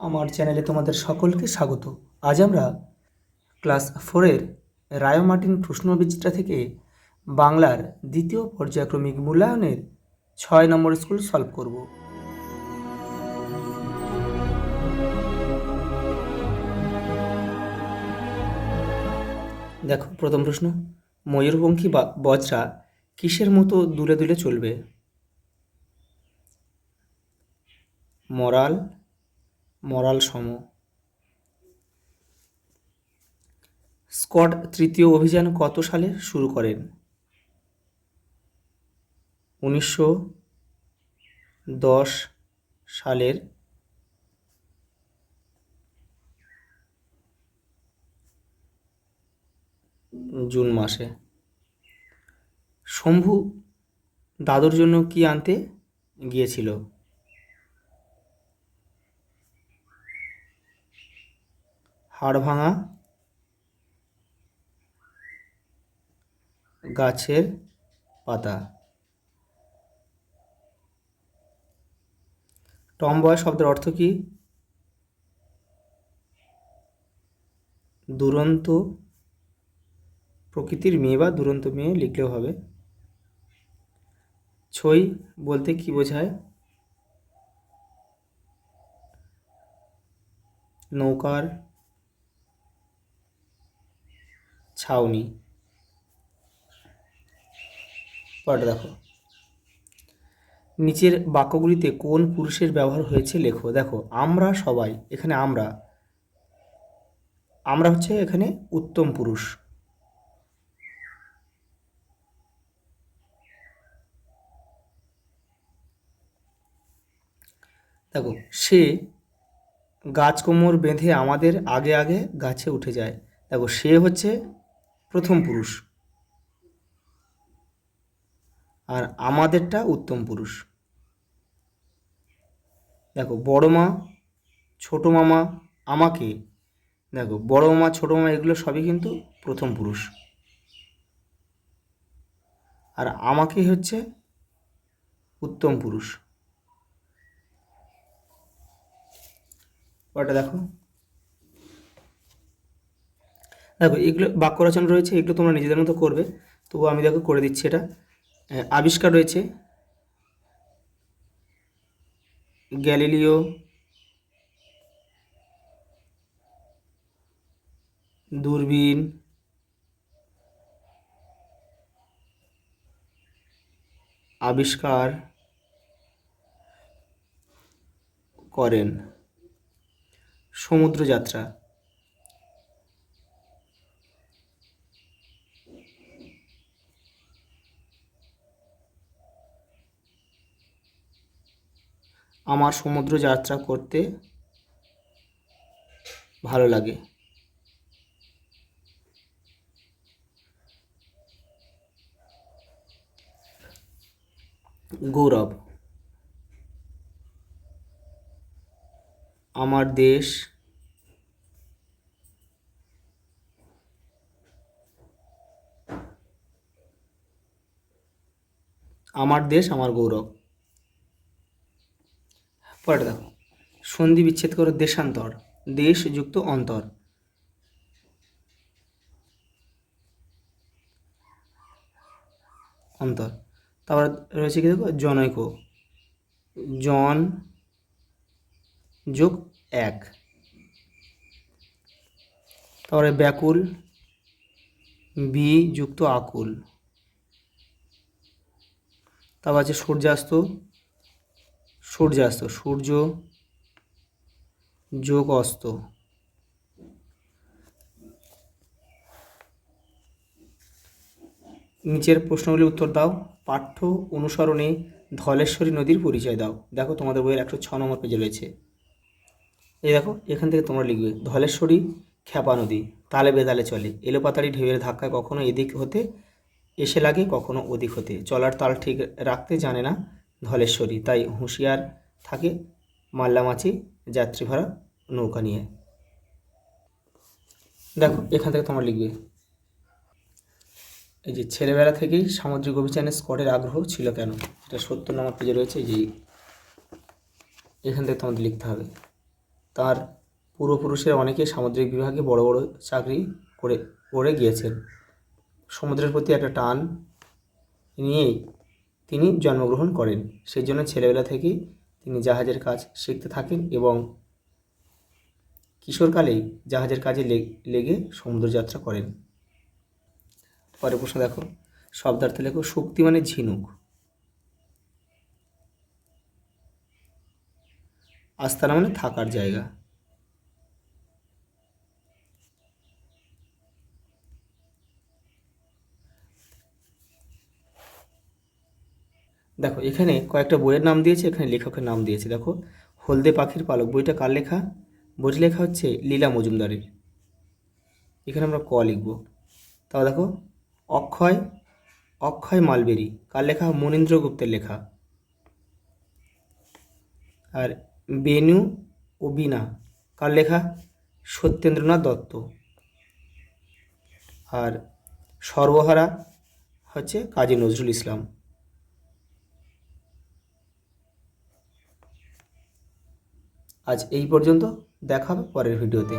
আমার চ্যানেলে তোমাদের সকলকে স্বাগত। আজ আমরা ক্লাস 4-এর রায় মার্টিন প্রশ্নবিচিত্রা থেকে বাংলার দ্বিতীয় পর্যায়ক্রমিক মূল্যায়নের 6 নম্বর স্কুল সলভ করব। দেখো প্রথম প্রশ্ন, ময়ূরপঙ্খী বজ্রা কিসের মতো দুলে দুলে চলবে? মরাল সম। স্কট তৃতীয় অভিযান কত সালে শুরু করেন? 1910 সালের জুন মাসে। শম্ভু দাদুর জন্য কি আনতে গিয়েছিল? হাড় ভাঙা গাছের পাতা। টমবয় শব্দের অর্থ কি? দুরন্ত প্রকৃতির মেয়ে বা দুরন্ত মেয়ে লিখলেও হবে। ছই বলতে কি বোঝায়? নৌকার ছাউনি। পরেরটা দেখো, নিচের বাক্যগুলিতে কোন পুরুষের ব্যবহার হয়েছে লেখো। দেখো আমরা সবাই, এখানে আমরা হচ্ছে এখানে উত্তম পুরুষ। দেখো সে গাছ কোমর বেঁধে আমাদের আগে আগে গাছে উঠে যায়। দেখো সে হচ্ছে প্রথম পুরুষ আর আমাদেরটা উত্তম পুরুষ। দেখো বড় মা ছোট মামা আমাকে, দেখো বড় মামা ছোট মামা এগুলো সবই কিন্তু প্রথম পুরুষ আর আমাকে হচ্ছে উত্তম পুরুষ। ওটা দেখো, দেখো এগুলো বাক্য রচনা রয়েছে, এগুলো তোমরা নিজেদের মতো করবে, তবু আমি দেখো করে দিচ্ছি। এটা আবিষ্কার রয়েছে গ্যালিলিও দূরবীন আবিষ্কার করেন। সমুদ্রযাত্রা। আমার সমুদ্র যাত্রা করতে ভালো লাগে। গৌরব। আমার দেশ আমার গৌরব। পরেরটা দেখো, সন্ধি বিচ্ছেদ করো। দেশান্তর, দেশ যুক্ত অন্তর। অন্তর। তারপর রয়েছে কি দেখো, জনৈক, জন যোগ এক। তারপরে ব্যাকুল, বি যুক্ত আকুল। তারপর আছে সূর্যাস্ত, সূর্য যোগ অস্ত। নিচের প্রশ্নগুলির উত্তর দাও। পাঠ্য অনুসরণে ধলেশ্বরী নদীর পরিচয় দাও। দেখো তোমাদের বইয়ের 106 নম্বর পেজে রয়েছে। এই দেখো এখান থেকে তোমরা লিখবে, ধলেশ্বরী খ্যাপা নদী, তালে বেতালে চলে, এলোপাতাড়ি ঢেউয়ের ধাক্কায় কখনো এদিক হতে এসে লাগে কখনো ওদিক হতে, চলার তাল ঠিক রাখতে জানে না ধলেশ্বরী, তাই হুঁশিয়ার থাকে মাল্লামাছি যাত্রী ভরা নৌকা নিয়ে। দেখো এখান থেকে তোমরা লিখবে, এই যে ছেলেবেলা থেকেই সামুদ্রিক অভিযানে স্কটের আগ্রহ ছিল কেন, এটা 70 নম্বর পেজে রয়েছে। এই যে এখান থেকে তোমাদের লিখতে হবে। তার পূর্বপুরুষের অনেকে সামুদ্রিক বিভাগে বড় বড় চাকরি করে করে গিয়েছেন। সমুদ্রের প্রতি একটা টান নিয়েই তিনি জন্মগ্রহণ করেন। সেই জন্য ছেলেবেলা থেকেই তিনি জাহাজের কাজ শিখতে থাকেন এবং কিশোরকালেই জাহাজের কাজে লেগে সমুদ্রযাত্রা করেন। পরের প্রশ্ন দেখো, শব্দার্থে লেখো। শুক্তি মানে ঝিনুক, আস্তানা মানে থাকার জায়গা। দেখো এখানে কয়েকটা বইয়ের নাম দিয়েছে, এখানে লেখকের নাম দিয়েছে। দেখো, হলদে পাখির পালক বইটা কার লেখা? বইটি লেখা হচ্ছে লীলা মজুমদারের। এখানে আমরা ক লিখব। তাও দেখো, অক্ষয় অক্ষয় মালবেরি কার লেখা? মনীন্দ্র গুপ্তের লেখা। আর বেনু ও বিনা কার লেখা? সত্যেন্দ্রনাথ দত্ত। আর সর্বহারা হচ্ছে কাজী নজরুল ইসলাম। আজ এই পর্যন্ত, দেখা হবে পরের ভিডিওতে।